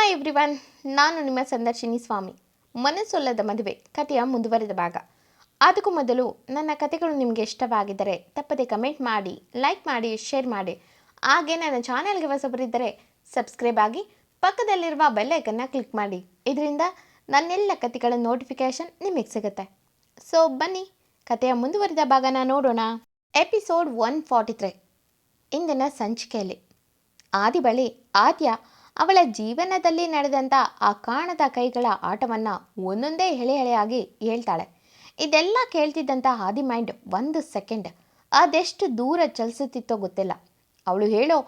Hi everyone, ನಾನು ನಿಮ್ಮ ಸಂದರ್ಶಿನಿ ಸ್ವಾಮಿ. ಮನಸ್ಸೊಲ್ಲದ ಮದುವೆ ಕಥೆಯ ಮುಂದುವರೆದ ಭಾಗ. ಅದಕ್ಕೂ ಮೊದಲು ನನ್ನ ಕಥೆಗಳು ನಿಮಗೆ ಇಷ್ಟವಾಗಿದ್ದರೆ ತಪ್ಪದೆ ಕಮೆಂಟ್ ಮಾಡಿ, ಲೈಕ್ ಮಾಡಿ, ಶೇರ್ ಮಾಡಿ. ಹಾಗೆ ನನ್ನ ಚಾನೆಲ್ಗೆ ಹೊಸಬರಿದ್ದರೆ ಸಬ್ಸ್ಕ್ರೈಬ್ ಆಗಿ ಪಕ್ಕದಲ್ಲಿರುವ ಬೆಲ್ ಐಕನ್ನ ಕ್ಲಿಕ್ ಮಾಡಿ. ಇದರಿಂದ ನನ್ನೆಲ್ಲ ಕಥೆಗಳ ನೋಟಿಫಿಕೇಷನ್ ನಿಮಗೆ ಸಿಗುತ್ತೆ. ಸೊ ಬನ್ನಿ, ಕಥೆಯ ಮುಂದುವರಿದ ಭಾಗನ ನೋಡೋಣ. ಎಪಿಸೋಡ್ 143. ಇಂದಿನ ಸಂಚಿಕೆಯಲ್ಲಿ ಆದಿ ಬಳಿ ಆದ್ಯ ಅವಳ ಜೀವನದಲ್ಲಿ ನಡೆದಂಥ ಆ ಕಾಣದ ಕೈಗಳ ಆಟವನ್ನು ಒಂದೊಂದೇ ಎಳೆಯಾಗಿ ಹೇಳ್ತಾಳೆ. ಇದೆಲ್ಲ ಕೇಳ್ತಿದ್ದಂಥ ಆದಿ ಮೈಂಡ್ ಒಂದು ಸೆಕೆಂಡ್ ಅದೆಷ್ಟು ದೂರ ಚಲಿಸುತ್ತಿತ್ತೋ ಗೊತ್ತಿಲ್ಲ. ಅವಳು ಹೇಳೋ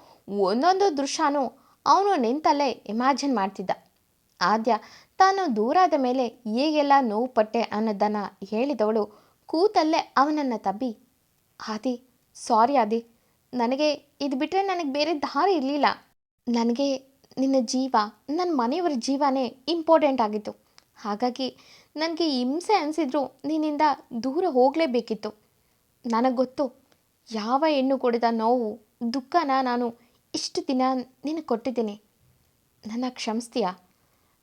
ಒಂದೊಂದು ದೃಶ್ಯನೂ ಅವನು ನಿಂತಲ್ಲೇ ಇಮ್ಯಾಜಿನ್ ಮಾಡ್ತಿದ್ದ. ಆದ್ಯ ತಾನು ದೂರಾದ ಮೇಲೆ ಹೇಗೆಲ್ಲ ನೋವು ಪಟ್ಟೆ ಅನ್ನೋದನ್ನು ಹೇಳಿದವಳು ಕೂತಲ್ಲೇ ಅವನನ್ನು ತಬ್ಬಿ, ಆದಿ ಸಾರಿ ಆದಿ, ನನಗೆ ಇದು ಬಿಟ್ಟರೆ ನನಗೆ ಬೇರೆ ದಾರಿ ಇರಲಿಲ್ಲ. ನನಗೆ ನಿನ್ನ ಜೀವ, ನನ್ನ ಮನೆಯವರ ಜೀವನೇ ಇಂಪಾರ್ಟೆಂಟ್ ಆಗಿತ್ತು. ಹಾಗಾಗಿ ನನಗೆ ಹಿಂಸೆ ಅನಿಸಿದ್ರು ನಿನ್ನಿಂದ ದೂರ ಹೋಗಲೇಬೇಕಿತ್ತು. ನನಗೆ ಗೊತ್ತು, ಯಾವ ಹೆಣ್ಣು ಕೊಡಿದ ನೋವು ದುಃಖನ ನಾನು ಇಷ್ಟು ದಿನ ನಿನಗೆ ಕೊಟ್ಟಿದ್ದೀನಿ. ನನ್ನ ಕ್ಷಮಿಸ್ತೀಯಾ?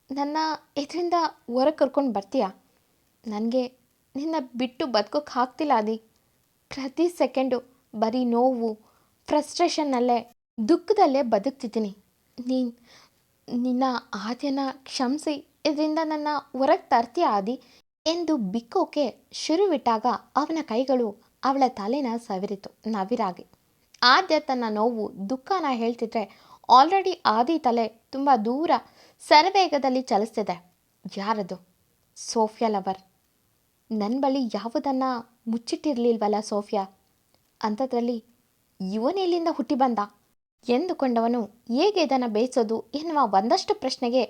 ನನ್ನ ಇದರಿಂದ ಹೊರಗೆ ಕರ್ಕೊಂಡು ಬರ್ತೀಯಾ? ನನಗೆ ನಿನ್ನ ಬಿಟ್ಟು ಬದುಕೋಕ್ಕೆ ಆಗ್ತಿಲ್ಲ ಆದಿ. ಪ್ರತಿ ಸೆಕೆಂಡು ಬರೀ ನೋವು, ಫ್ರಸ್ಟ್ರೇಷನ್ನಲ್ಲೇ, ದುಃಖದಲ್ಲೇ ಬದುಕ್ತಿದ್ದೀನಿ. ನಿನ್ನ ಆದ್ಯನ ಕ್ಷಮಿಸಿ ಇದರಿಂದ ನನ್ನ ಹೊರಗೆ ತರ್ತೀಯ ಆದಿ ಎಂದು ಬಿಕ್ಕೋಕೆ ಶುರುವಿಟ್ಟಾಗ ಅವನ ಕೈಗಳು ಅವಳ ತಲೆನ ಸವರಿತು ನವಿರಾಗಿ. ಆದ್ಯ ತನ್ನ ನೋವು ದುಃಖನ ಹೇಳ್ತಿದ್ರೆ ಆಲ್ರೆಡಿ ಆದಿ ತಲೆ ತುಂಬ ದೂರ ಸರವೇಗದಲ್ಲಿ ಚಲಿಸ್ತಿದೆ. ಯಾರದು? Sophia lover. ನನ್ನ ಬಳಿ ಯಾವುದನ್ನು ಮುಚ್ಚಿಟ್ಟಿರಲಿಲ್ವಲ್ಲ ಸೋಫಿಯಾ, ಅಂಥದ್ರಲ್ಲಿ ಇವನೆಲ್ಲಿಂದ ಹುಟ್ಟಿ ಬಂದ ಎಂದುಕೊಂಡವನು ಹೇಗೆ ಇದನ್ನು ಬೇಯಿಸೋದು ಎನ್ನುವ ಒಂದಷ್ಟು ಪ್ರಶ್ನೆಗೆ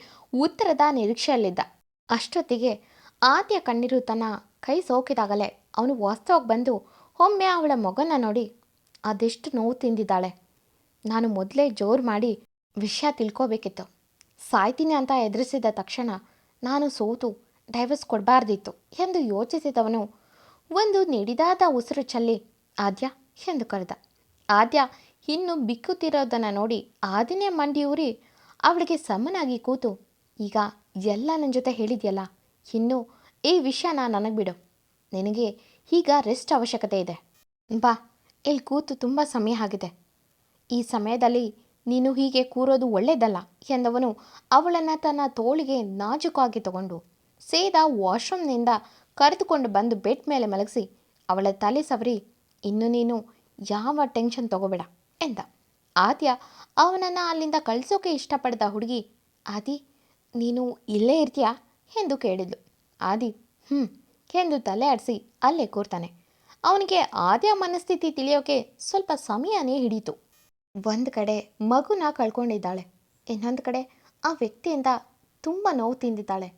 ಉತ್ತರದ ನಿರೀಕ್ಷೆಯಲ್ಲಿದ್ದ. ಅಷ್ಟೊತ್ತಿಗೆ ಆದ್ಯ ಕಣ್ಣೀರು ತನ್ನ ಕೈ ಸೋಕಿದಾಗಲೇ ಅವನು ವಾಸ್ತವಕ್ಕೆ ಬಂದು ಒಮ್ಮೆ ಅವಳ ಮಗನ ನೋಡಿ, ಅದೆಷ್ಟು ನೋವು ತಿಂದಿದ್ದಾಳೆ. ನಾನು ಮೊದಲೇ ಜೋರು ಮಾಡಿ ವಿಷಯ ತಿಳ್ಕೋಬೇಕಿತ್ತು. ಸಾಯ್ತೀನಿ ಅಂತ ಎದುರಿಸಿದ ತಕ್ಷಣ ನಾನು ಸೋತು ಡೈವರ್ಸ್ ಕೊಡಬಾರ್ದಿತ್ತು ಎಂದು ಯೋಚಿಸಿದವನು ಒಂದು ನಿಡಿದಾದ ಉಸಿರು ಚಲ್ಲಿ ಆದ್ಯ ಎಂದು ಕರೆದ. ಆದ್ಯ ಇನ್ನು ಬಿಕ್ಕುತ್ತಿರೋದನ್ನು ನೋಡಿ ಆದಿನೇ ಮಂಡಿಯೂರಿ ಅವಳಿಗೆ ಸಮನಾಗಿ ಕೂತು, ಈಗ ಎಲ್ಲ ನನ್ನ ಜೊತೆ ಹೇಳಿದ್ಯಲ್ಲ, ಇನ್ನು ಈ ವಿಷಯನ ನನಗೆ ಬಿಡು. ನಿನಗೆ ಈಗ ರೆಸ್ಟ್ ಅವಶ್ಯಕತೆ ಇದೆ. ಬಾ, ಇಲ್ಲಿ ಕೂತು ತುಂಬ ಸಮಯ ಆಗಿದೆ. ಈ ಸಮಯದಲ್ಲಿ ನೀನು ಹೀಗೆ ಕೂರೋದು ಒಳ್ಳೆಯದಲ್ಲ ಎಂದವನು ಅವಳನ್ನು ತನ್ನ ತೋಳಿಗೆ ನಾಜೂಕಾಗಿ ತಗೊಂಡು ಸೇದಾ ವಾಶ್ರೂಮ್ನಿಂದ ಕರೆದುಕೊಂಡು ಬಂದು ಬೆಡ್ ಮೇಲೆ ಮಲಗಿಸಿ ಅವಳ ತಲೆ ಸವರಿ, ಇನ್ನು ನೀನು ಯಾವ ಟೆನ್ಷನ್ ತಗೋಬೇಡ ಎಂದ. ಆದ್ಯ ಅವನನ್ನು ಅಲ್ಲಿಂದ ಕಳಿಸೋಕೆ ಇಷ್ಟಪಡಿದ ಹುಡುಗಿ, ಆದಿ ನೀನು ಇಲ್ಲೇ ಇರ್ತೀಯಾ ಎಂದು ಕೇಳಿದ್ಲು. ಆದಿ ಎಂದು ತಲೆ ಆಡಿಸಿ ಅಲ್ಲೇ ಕೂರ್ತಾನೆ. ಅವನಿಗೆ ಆದ್ಯ ಮನಸ್ಥಿತಿ ತಿಳಿಯೋಕೆ ಸ್ವಲ್ಪ ಸಮಯನೇ ಹಿಡೀತು. ಒಂದು ಕಡೆ ಮಗುನ ಕಳ್ಕೊಂಡಿದ್ದಾಳೆ, ಇನ್ನೊಂದು ಕಡೆ ಆ ವ್ಯಕ್ತಿಯಿಂದ ತುಂಬ ನೋವು ತಿಂದಿದ್ದಾಳೆ.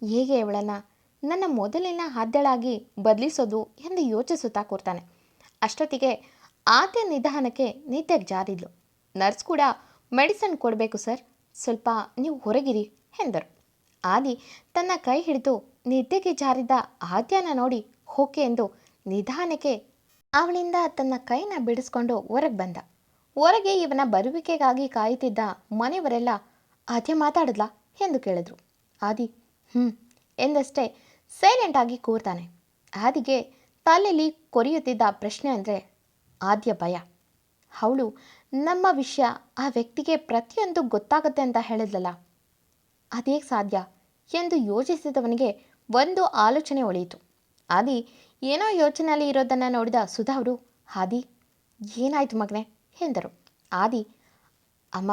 ಹೇಗೆ ಇವಳನ್ನು ನನ್ನ ಮೊದಲಿನ ಆದ್ಯಳಾಗಿ ಬದಲಿಸೋದು ಎಂದು ಯೋಚಿಸುತ್ತಾ ಕೂರ್ತಾನೆ. ಅಷ್ಟೊತ್ತಿಗೆ ಆದ್ಯ ನಿಧಾನಕ್ಕೆ ನಿದ್ದೆಗೆ ಜಾರಿದ್ಲು. ನರ್ಸ್ ಕೂಡ ಮೆಡಿಸನ್ ಕೊಡಬೇಕು ಸರ್, ಸ್ವಲ್ಪ ನೀವು ಹೊರಗಿರಿ ಎಂದರು. ಆದಿ ತನ್ನ ಕೈ ಹಿಡಿದು ನಿದ್ದೆಗೆ ಜಾರಿದ್ದ ಆದ್ಯನ ನೋಡಿ ಓಕೆ ಎಂದು ನಿಧಾನಕ್ಕೆ ಅವಳಿಂದ ತನ್ನ ಕೈನ ಬಿಡಿಸ್ಕೊಂಡು ಹೊರಗೆ ಬಂದ. ಹೊರಗೆ ಇವನ ಬರುವಿಕೆಗಾಗಿ ಕಾಯುತ್ತಿದ್ದ ಮನೆಯವರೆಲ್ಲ ಆದ್ಯ ಮಾತಾಡಿದ್ಲಾ ಎಂದು ಕೇಳಿದ್ರು. ಆದಿ ಎಂದಷ್ಟೇ ಸೈಲೆಂಟಾಗಿ ಕೂರ್ತಾನೆ. ಆದಿಗೆ ತಲೆಯಲ್ಲಿ ಕೊರೆಯುತ್ತಿದ್ದ ಪ್ರಶ್ನೆ ಅಂದರೆ ಆದ್ಯ ಭಯ. ಅವಳು ನಮ್ಮ ವಿಷಯ ಆ ವ್ಯಕ್ತಿಗೆ ಪ್ರತಿಯೊಂದು ಗೊತ್ತಾಗುತ್ತೆ ಅಂತ ಹೇಳಿದ್ಲಲ್ಲ, ಅದೇಗೆ ಸಾಧ್ಯ ಎಂದು ಯೋಚಿಸಿದವನಿಗೆ ಒಂದು ಆಲೋಚನೆ ಒಳೆಯಿತು. ಆದಿ ಏನೋ ಯೋಚನೆಯಲ್ಲಿ ಇರೋದನ್ನು ನೋಡಿದ ಸುಧಾ ಅವರು, ಆದಿ ಏನಾಯ್ತು ಮಗನೇ ಎಂದರು. ಆದಿ, ಅಮ್ಮ,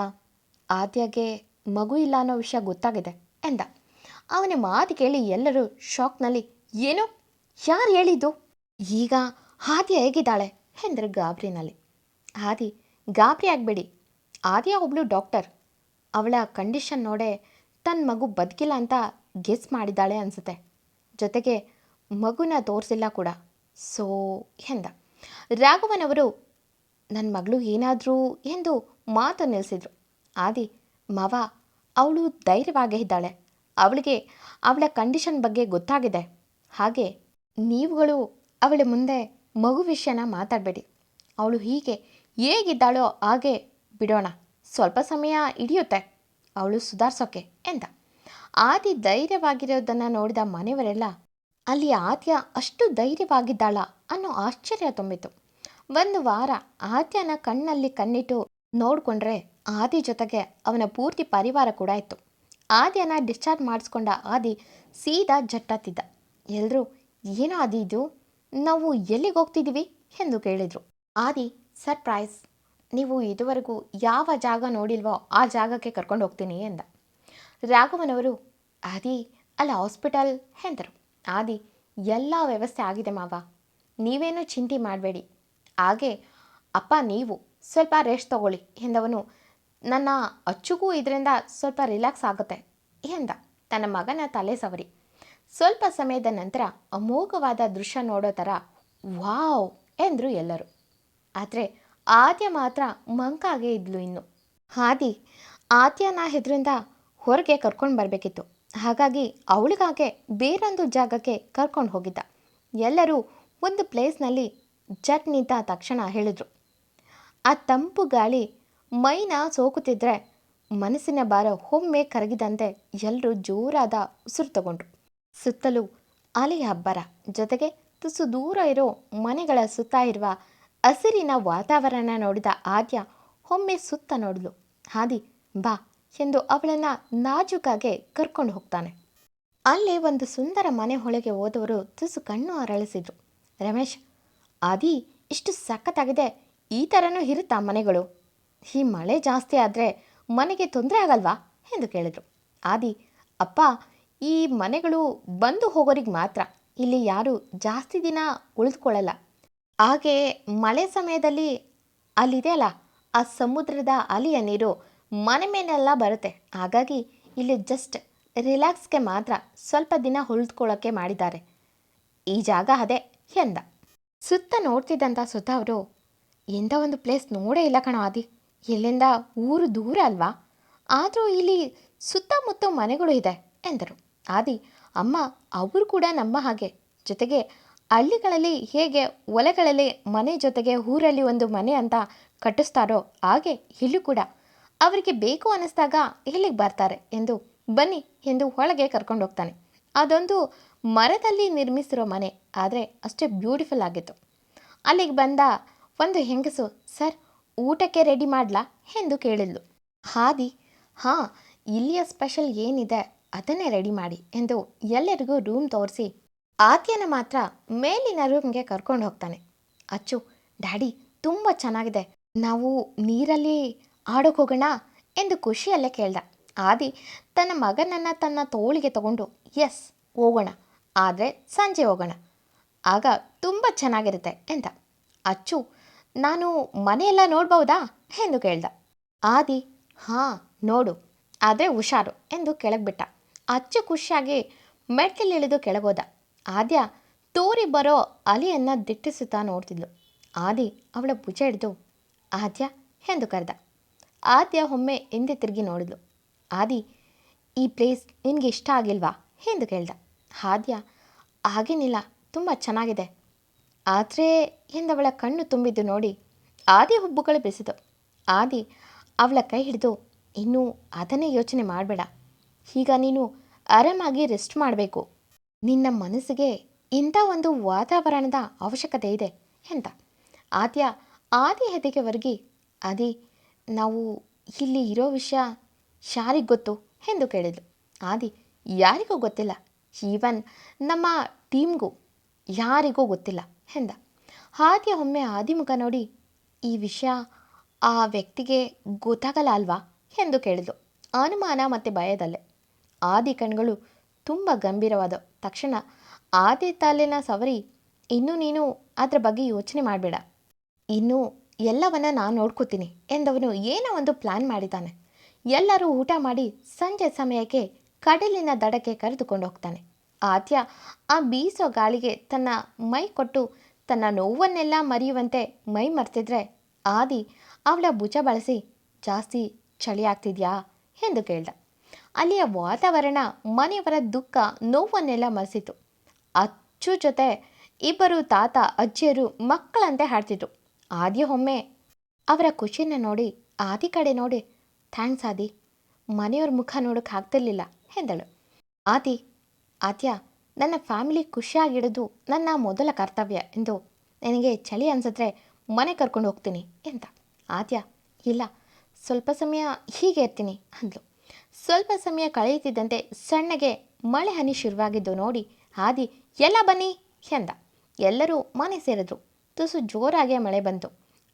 ಆದ್ಯಗೆ ಮಗು ಇಲ್ಲ ಅನ್ನೋ ವಿಷಯ ಗೊತ್ತಾಗಿದೆ ಎಂದ. ಅವನ ಮಾತು ಕೇಳಿ ಎಲ್ಲರೂ ಶಾಕ್ನಲ್ಲಿ, ಏನು, ಯಾರು ಹೇಳಿದ್ದು? ಈಗ ಆದ್ಯ ಹೇಗಿದ್ದಾಳೆ ಎಂದರು ಗಾಬರಿನಲ್ಲಿ. ಆದಿ, ಗಾಬರಿ ಆಗಬೇಡಿ, ಆದ್ಯ ಒಬ್ಳು ಡಾಕ್ಟರ್. ಅವಳ ಕಂಡೀಷನ್ ನೋಡೇ ತನ್ನ ಮಗು ಬದುಕಿಲ್ಲ ಅಂತ ಗೆಸ್ ಮಾಡಿದ್ದಾಳೆ ಅನಿಸುತ್ತೆ. ಜೊತೆಗೆ ಮಗುನ ತೋರಿಸಿಲ್ಲ ಕೂಡ. ಸೋ ಎಂದ. ರಾಘವನವರು ನನ್ನ ಮಗಳು ಏನಾದರೂ ಎಂದು ಮಾತು ನಿಲ್ಲಿಸಿದ್ರು. ಆದಿ, ಮಾವ, ಅವಳು ಧೈರ್ಯವಾಗೇ ಇದ್ದಾಳೆ. ಅವಳಿಗೆ ಅವಳ ಕಂಡೀಷನ್ ಬಗ್ಗೆ ಗೊತ್ತಾಗಿದೆ. ಹಾಗೆ ನೀವುಗಳು ಅವಳ ಮುಂದೆ ಮಗು ವಿಷಯನ ಮಾತಾಡಬೇಡಿ. ಅವಳು ಹೇಗಿದ್ದಾಳೋ ಹಾಗೆ ಬಿಡೋಣ. ಸ್ವಲ್ಪ ಸಮಯ ಹಿಡಿಯುತ್ತೆ. ಅವಳು ಸುಧಾರಿಸೋಕೆ ಎಂದ. ಆದಿ ಧೈರ್ಯವಾಗಿರೋದನ್ನು ನೋಡಿದ ಮನೆಯವರೆಲ್ಲ ಅಲ್ಲಿ ಆದ್ಯ ಅಷ್ಟು ಧೈರ್ಯವಾಗಿದ್ದಾಳ ಅನ್ನೋ ಆಶ್ಚರ್ಯ ತುಂಬಿತು. ಒಂದು ವಾರ ಆದ್ಯನ ಕಣ್ಣಲ್ಲಿ ಕಣ್ಣಿಟ್ಟು ನೋಡಿಕೊಂಡ್ರೆ ಆದಿ ಜೊತೆಗೆ ಅವನ ಪೂರ್ತಿ ಪರಿವಾರ ಕೂಡ ಇತ್ತು. ಆದ್ಯನ ಡಿಸ್ಚಾರ್ಜ್ ಮಾಡಿಸ್ಕೊಂಡ ಆದಿ ಸೀದಾ ಜಟ್ಟತ್ತಿದ್ದ. ಎಲ್ಲರೂ ಏನೋ ಆದಿ ಇದು, ನಾವು ಎಲ್ಲಿಗೆ ಹೋಗ್ತಿದ್ದೀವಿ ಎಂದು ಕೇಳಿದರು. ಆದಿ ಸರ್ಪ್ರೈಸ್, ನೀವು ಇದುವರೆಗೂ ಯಾವ ಜಾಗ ನೋಡಿಲ್ವೋ ಆ ಜಾಗಕ್ಕೆ ಕರ್ಕೊಂಡು ಹೋಗ್ತೀನಿ ಎಂದ. ರಾಘವನವರು ಆದಿ ಅಲ್ಲ ಹಾಸ್ಪಿಟಲ್ ಎಂದರು. ಆದಿ ಎಲ್ಲ ವ್ಯವಸ್ಥೆ ಆಗಿದೆ ಮಾವ, ನೀವೇನೂ ಚಿಂತೆ ಮಾಡಬೇಡಿ. ಹಾಗೆ ಅಪ್ಪ ನೀವು ಸ್ವಲ್ಪ ರೆಸ್ಟ್ ತಗೊಳ್ಳಿ ಎಂದವನು ನನ್ನ ಅಚ್ಚುಗೂ ಇದರಿಂದ ಸ್ವಲ್ಪ ರಿಲ್ಯಾಕ್ಸ್ ಆಗುತ್ತೆ ಎಂದ ತನ್ನ ಮಗನ ತಲೆ ಸವರಿ. ಸ್ವಲ್ಪ ಸಮಯದ ನಂತರ ಅಮೋಘವಾದ ದೃಶ್ಯ ನೋಡೋ ಥರ ವಾವ್ ಎಂದರು ಎಲ್ಲರೂ. ಆದರೆ ಆದ್ಯ ಮಾತ್ರ ಮಂಕಾಗೆ ಇದ್ಲು. ಇನ್ನು ಆದಿ ಆದ್ಯನ ಹೆದರಿಂದ ಹೊರಗೆ ಕರ್ಕೊಂಡು ಬರಬೇಕಿತ್ತು. ಹಾಗಾಗಿ ಅವಳಿಗಾಗೆ ಬೇರೊಂದು ಜಾಗಕ್ಕೆ ಕರ್ಕೊಂಡು ಹೋಗಿದ್ದ. ಎಲ್ಲರೂ ಒಂದು ಪ್ಲೇಸ್ನಲ್ಲಿ ಜಟ್ ನಿಂತ ತಕ್ಷಣ ಹೇಳಿದರು. ಆ ತಂಪು ಗಾಳಿ ಮೈನ ಸೋಕುತ್ತಿದ್ದರೆ ಮನಸ್ಸಿನ ಭಾರ ಒಮ್ಮೆ ಕರಗಿದಂತೆ ಎಲ್ಲರೂ ಜೋರಾದ ಉಸಿರು ತಗೊಂಡ್ರು. ಸುತ್ತಲೂ ಅಲೆಯ ಅಬ್ಬರ, ಜೊತೆಗೆ ತುಸು ದೂರ ಇರೋ ಮನೆಗಳ ಸುತ್ತ ಇರುವ ಹಸಿರಿನ ವಾತಾವರಣ ನೋಡಿದ ಆದ್ಯ ಒಮ್ಮೆ ಸುತ್ತ ನೋಡಿದ್ಲು. ಆದಿ ಬಾ ಎಂದು ಅವಳನ್ನು ನಾಜೂಕಾಗೆ ಕರ್ಕೊಂಡು ಹೋಗ್ತಾನೆ. ಅಲ್ಲೇ ಒಂದು ಸುಂದರ ಮನೆ ಒಳಗೆ ಹೋದವರು ತುಸು ಕಣ್ಣು ಅರಳಿಸಿದ್ರು. ರಮೇಶ್, ಆದಿ ಇಷ್ಟು ಸಖತ್ತಾಗಿದೆ, ಈ ಥರನೂ ಇರುತ್ತಾ ಮನೆಗಳು? ಈ ಮಳೆ ಜಾಸ್ತಿ ಆದರೆ ಮನೆಗೆ ತೊಂದರೆ ಆಗಲ್ವಾ ಎಂದು ಕೇಳಿದರು. ಆದಿ ಅಪ್ಪ, ಈ ಮನೆಗಳು ಬಂದು ಹೋಗೋರಿಗೆ ಮಾತ್ರ, ಇಲ್ಲಿ ಯಾರು ಜಾಸ್ತಿ ದಿನ ಉಳಿದುಕೊಳ್ಳಲ್ಲ. ಹಾಗೆ ಮಳೆ ಸಮಯದಲ್ಲಿ ಅಲ್ಲಿದೆಯಲ್ಲ ಆ ಸಮುದ್ರದ ಅಲೆಯ ನೀರು ಮನೆ ಮೇಲೆಲ್ಲ ಬರುತ್ತೆ. ಹಾಗಾಗಿ ಇಲ್ಲಿ ಜಸ್ಟ್ ರಿಲ್ಯಾಕ್ಸ್ಗೆ ಮಾತ್ರ ಸ್ವಲ್ಪ ದಿನ ಉಳಿದುಕೊಳ್ಳೋಕ್ಕೆ ಮಾಡಿದ್ದಾರೆ. ಈ ಜಾಗ ಅದೇ ಎಂದ. ಸುತ್ತ ನೋಡ್ತಿದ್ದಂಥ ಸುತ್ತ ಅವರು ಎಂಥ ಒಂದು ಪ್ಲೇಸ್ ನೋಡೇ ಇಲ್ಲ ಕಣೋ ಆದಿ, ಇಲ್ಲಿಂದ ಊರು ದೂರ ಅಲ್ವಾ, ಆದರೂ ಇಲ್ಲಿ ಸುತ್ತಮುತ್ತ ಮನೆಗಳು ಇದೆ ಎಂದರು. ಆದಿ ಅಮ್ಮ, ಅವರು ಕೂಡ ನಮ್ಮ ಹಾಗೆ, ಜೊತೆಗೆ ಹಳ್ಳಿಗಳಲ್ಲಿ ಹೇಗೆ ಹೊಲಗಳಲ್ಲಿ ಮನೆ ಜೊತೆಗೆ ಊರಲ್ಲಿ ಒಂದು ಮನೆ ಅಂತ ಕಟ್ಟಿಸ್ತಾರೋ ಹಾಗೆ ಇಲ್ಲೂ ಕೂಡ ಅವರಿಗೆ ಬೇಕು ಅನ್ನಿಸ್ದಾಗ ಇಲ್ಲಿಗೆ ಬರ್ತಾರೆ ಎಂದು ಬನ್ನಿ ಎಂದು ಒಳಗೆ ಕರ್ಕೊಂಡು ಹೋಗ್ತಾನೆ. ಅದೊಂದು ಮರದಲ್ಲಿ ನಿರ್ಮಿಸಿರೋ ಮನೆ, ಆದರೆ ಅಷ್ಟೇ ಬ್ಯೂಟಿಫುಲ್ ಆಗಿತ್ತು. ಅಲ್ಲಿಗೆ ಬಂದ ಒಂದು ಹೆಂಗಸು ಸರ್ ಊಟಕ್ಕೆ ರೆಡಿ ಮಾಡಲಾ ಎಂದು ಕೇಳಿದ್ಲು. ಆದಿ ಹಾಂ, ಇಲ್ಲಿಯ ಸ್ಪೆಷಲ್ ಏನಿದೆ ಅದನ್ನೇ ರೆಡಿ ಮಾಡಿ ಎಂದು ಎಲ್ಲರಿಗೂ ರೂಮ್ ತೋರಿಸಿ ಆದ್ಯನ ಮಾತ್ರ ಮೇಲಿನ ರೂಮ್ಗೆ ಕರ್ಕೊಂಡು ಹೋಗ್ತಾನೆ. ಅಚ್ಚು, ಡ್ಯಾಡಿ ತುಂಬ ಚೆನ್ನಾಗಿದೆ, ನಾವು ನೀರಲ್ಲಿ ಆಡೋಕೆ ಹೋಗೋಣ ಎಂದು ಖುಷಿಯಲ್ಲೇ ಕೇಳ್ದ. ಆದಿ ತನ್ನ ಮಗನನ್ನು ತನ್ನ ತೋಳಿಗೆ ತಗೊಂಡು ಎಸ್ ಹೋಗೋಣ, ಆದರೆ ಸಂಜೆ ಹೋಗೋಣ, ಆಗ ತುಂಬ ಚೆನ್ನಾಗಿರುತ್ತೆ ಎಂದ. ಅಚ್ಚು, ನಾನು ಮನೆಯೆಲ್ಲ ನೋಡ್ಬೋದಾ ಎಂದು ಕೇಳ್ದ. ಆದಿ ಹಾಂ ನೋಡು, ಆದರೆ ಹುಷಾರು ಎಂದು ಕೆಳಗೆ ಅಚ್ಚು ಖುಷಿಯಾಗಿ ಮೆಟ್ಲಲ್ಲಿಳಿದು ಕೆಳಗೋದ. ಆದ್ಯ ತೂರಿ ಬರೋ ಅಲೆಯನ್ನು ದಿಟ್ಟಿಸುತ್ತಾ ನೋಡ್ತಿದ್ಲು. ಆದಿ ಅವಳ ಭುಜ ಹಿಡಿದು ಆದ್ಯ ಎಂದು ಕರೆದ. ಆದ್ಯ ಒಮ್ಮೆ ಹಿಂದೆ ತಿರುಗಿ ನೋಡಿದ್ಲು. ಆದಿ, ಈ ಪ್ಲೇಸ್ ನಿನಗೆ ಇಷ್ಟ ಆಗಿಲ್ವಾ ಎಂದು ಕೇಳ್ದ. ಆದ್ಯ ಹಾಗೇನಿಲ್ಲ, ತುಂಬ ಚೆನ್ನಾಗಿದೆ ಆದರೆ ಎಂದವಳ ಕಣ್ಣು ತುಂಬಿದ್ದು ನೋಡಿ ಆದಿ ಹುಬ್ಬುಗಳು ಬೆಸೆದು. ಆದಿ ಅವಳ ಕೈ ಹಿಡಿದು ಇನ್ನೂ ಅದನ್ನೇ ಯೋಚನೆ ಮಾಡಬೇಡ, ಈಗ ನೀನು ಆರಾಮಾಗಿ ರೆಸ್ಟ್ ಮಾಡಬೇಕು, ನಿನ್ನ ಮನಸ್ಸಿಗೆ ಇಂಥ ಒಂದು ವಾತಾವರಣದ ಅವಶ್ಯಕತೆ ಇದೆ ಎಂದ. ಆದಿ ಹೆದೆಗೆ ಒರಗಿ ಆದಿ, ನಾವು ಇಲ್ಲಿ ಇರೋ ವಿಷಯ ಯಾರಿಗೆ ಗೊತ್ತು ಎಂದು ಕೇಳಿದ್ಲು. ಆದಿ ಯಾರಿಗೂ ಗೊತ್ತಿಲ್ಲ, ಈವನ್ ನಮ್ಮ ಟೀಮ್ಗೂ ಯಾರಿಗೂ ಗೊತ್ತಿಲ್ಲ ಎಂದ. ಆದಿಯ ಒಮ್ಮೆ ಆದಿಮುಖ ನೋಡಿ ಈ ವಿಷಯ ಆ ವ್ಯಕ್ತಿಗೆ ಗೊತ್ತಾಗಲ್ಲ ಅಲ್ವಾ ಎಂದು ಕೇಳಿದ್ಲು, ಅನುಮಾನ ಮತ್ತು ಭಯದಲ್ಲೇ. ಆದಿ ಕಣ್ಗಳು ತುಂಬ ಗಂಭೀರವಾದವು. ತಕ್ಷಣ ಆದಿ ತಲೆನ ಸವರಿ ಇನ್ನೂ ನೀನು ಅದರ ಬಗ್ಗೆ ಯೋಚನೆ ಮಾಡಬೇಡ, ಇನ್ನೂ ಎಲ್ಲವನ್ನ ನಾನು ನೋಡ್ಕೋತೀನಿ ಎಂದವನು ಏನೋ ಒಂದು ಪ್ಲ್ಯಾನ್ ಮಾಡಿದ್ದಾನೆ. ಎಲ್ಲರೂ ಊಟ ಮಾಡಿ ಸಂಜೆ ಸಮಯಕ್ಕೆ ಕಡಲಿನ ದಡಕ್ಕೆ ಕರೆದುಕೊಂಡು ಹೋಗ್ತಾನೆ. ಆದ್ಯ ಆ ಬೀಸೋ ಗಾಳಿಗೆ ತನ್ನ ಮೈ ಕೊಟ್ಟು ತನ್ನ ನೋವನ್ನೆಲ್ಲ ಮರೆಯುವಂತೆ ಮೈ ಮರ್ತಿದ್ರೆ ಆದಿ ಅವಳ ಭುಜ ಬಳಸಿ ಜಾಸ್ತಿ ಚಳಿ ಆಗ್ತಿದ್ಯಾ ಎಂದು ಕೇಳ್ದ. ಅಲ್ಲಿಯ ವಾತಾವರಣ ಮನೆಯವರ ದುಃಖ ನೋವನ್ನೆಲ್ಲ ಮರೆಸಿತು. ಅಚ್ಚು ಜೊತೆ ಇಬ್ಬರು ತಾತ ಅಜ್ಜಿಯರು ಮಕ್ಕಳಂತೆ ಹಾಡ್ತಿದ್ರು. ಆದ್ಯ ಒಮ್ಮೆ ಅವರ ಖುಷಿನ ನೋಡಿ ಆದಿ ಕಡೆ ನೋಡಿ ಥ್ಯಾಂಕ್ಸ್ ಆದಿ, ಮನೆಯವ್ರ ಮುಖ ನೋಡೋಕೆ ಆಗ್ತಿರ್ಲಿಲ್ಲ ಎಂದಳು. ಆದಿ, ಆದ್ಯ, ನನ್ನ ಫ್ಯಾಮಿಲಿ ಖುಷಿಯಾಗಿಡೋದು ನನ್ನ ಮೊದಲ ಕರ್ತವ್ಯ ಎಂದು ನನಗೆ ಚಳಿ ಅನಿಸಿದ್ರೆ ಮನೆ ಕರ್ಕೊಂಡು ಹೋಗ್ತೀನಿ ಎಂದ. ಆದ್ಯ, ಇಲ್ಲ, ಸ್ವಲ್ಪ ಸಮಯ ಹೀಗೆ ಇರ್ತೀನಿ ಅಂದ್ಲು. ಸ್ವಲ್ಪ ಸಮಯ ಕಳೆಯುತ್ತಿದ್ದಂತೆ ಸಣ್ಣಗೆ ಮಳೆ ಹನಿ ಶುರುವಾಗಿದ್ದು ನೋಡಿ ಆದಿ, ಎಲ್ಲ ಬನ್ನಿ ಎಂದ. ಎಲ್ಲರೂ ಮನೆ ಸೇರಿದ್ರು. ತುಸು ಜೋರಾಗಿ ಮಳೆ ಬಂತು.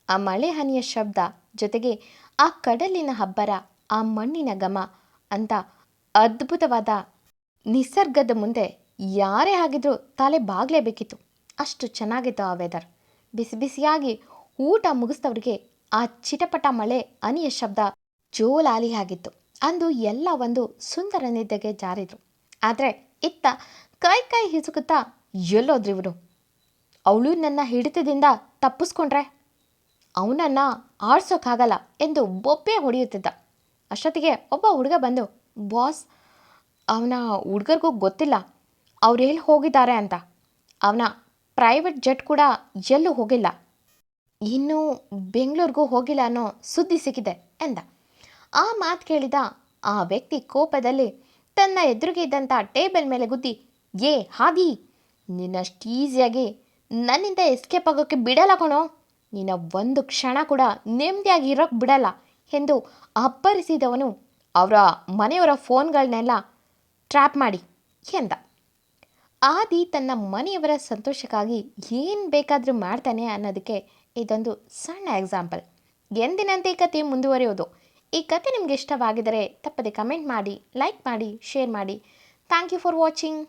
ಆ ಮಳೆ ಹನಿಯ ಶಬ್ದ ಜೊತೆಗೆ ಆ ಕಡಲಿನ ಹಬ್ಬರ, ಆ ಮಣ್ಣಿನ ಘಮ ಅಂತ ಅದ್ಭುತವಾದ ನಿಸರ್ಗದ ಮುಂದೆ ಯಾರೇ ಆಗಿದ್ರೂ ತಲೆ ಬಾಗಲೇಬೇಕಿತ್ತು. ಅಷ್ಟು ಚೆನ್ನಾಗಿತ್ತು ಆ ವೆದರ್. ಬಿಸಿ ಬಿಸಿಯಾಗಿ ಊಟ ಮುಗಿಸಿದವ್ರಿಗೆ ಆ ಚಿಟಪಟ ಮಳೆ ಹನಿಯ ಶಬ್ದ ಜೋಲಾಲಿ ಆಗಿತ್ತು. ಅಂದು ಎಲ್ಲ ಒಂದು ಸುಂದರ ನಿದ್ದೆಗೆ ಜಾರಿದ್ರು. ಆದರೆ ಇತ್ತ ಕೈ ಕೈ ಹಿಸುಕುತ್ತಾ, ಎಲ್ಲೋದ್ರಿವರು, ಅವಳು ನನ್ನ ಹಿಡಿತದಿಂದ ತಪ್ಪಿಸ್ಕೊಂಡ್ರೆ ಅವನನ್ನು ಆಡ್ಸೋಕ್ಕಾಗಲ್ಲ ಎಂದು ಬೊಬ್ಬೆ ಹೊಡೆಯುತ್ತಿದ್ದ. ಅಷ್ಟೊತ್ತಿಗೆ ಒಬ್ಬ ಹುಡುಗ ಬಂದು, ಬಾಸ್, ಅವನ ಹುಡುಗರಿಗೂ ಗೊತ್ತಿಲ್ಲ ಅವ್ರು ಎಲ್ಲಿ ಹೋಗಿದ್ದಾರೆ ಅಂತ. ಅವನ ಪ್ರೈವೇಟ್ ಜೆಟ್ ಕೂಡ ಎಲ್ಲೂ ಹೋಗಿಲ್ಲ, ಇನ್ನೂ ಬೆಂಗಳೂರಿಗೂ ಹೋಗಿಲ್ಲ ಅನ್ನೋ ಸುದ್ದಿ ಸಿಕ್ಕಿದೆ ಎಂದ. ಆ ಮಾತು ಕೇಳಿದ ಆ ವ್ಯಕ್ತಿ ಕೋಪದಲ್ಲಿ ತನ್ನ ಎದುರಿಗೆ ಇದ್ದಂಥ ಟೇಬಲ್ ಮೇಲೆ ಗುದ್ದಿ, ಏ ಹಾದಿ, ನಿನ್ನಷ್ಟು ಈಸಿಯಾಗಿ ನನ್ನಿಂದ ಎಸ್ಕೇಪ್ ಆಗೋಕ್ಕೆ ಬಿಡಲ್ಲ ಕಣೋ, ನಿನ್ನ ಒಂದು ಕ್ಷಣ ಕೂಡ ನೆಮ್ಮದಿಯಾಗಿ ಇರೋಕ್ಕೆ ಬಿಡಲ್ಲ ಎಂದು ಅಬ್ಬರಿಸಿದವನು ಅವರ ಮನೆಯವರ ಫೋನ್ಗಳನ್ನೆಲ್ಲ ಟ್ರ್ಯಾಪ್ ಮಾಡಿ ಎಂದ. ಆದಿ ತನ್ನ ಮನೆಯವರ ಸಂತೋಷಕ್ಕಾಗಿ ಏನು ಬೇಕಾದರೂ ಮಾಡ್ತಾನೆ ಅನ್ನೋದಕ್ಕೆ ಇದೊಂದು ಸಣ್ಣ ಎಕ್ಸಾಂಪಲ್. ಎಂದಿನಂತೆ ಈ ಕತೆ ಮುಂದುವರಿಯೋದು. ಈ ಕತೆ ನಿಮಗೆ ಇಷ್ಟವಾಗಿದ್ದರೆ ತಪ್ಪದೆ ಕಮೆಂಟ್ ಮಾಡಿ, ಲೈಕ್ ಮಾಡಿ, ಶೇರ್ ಮಾಡಿ. Thank you for watching.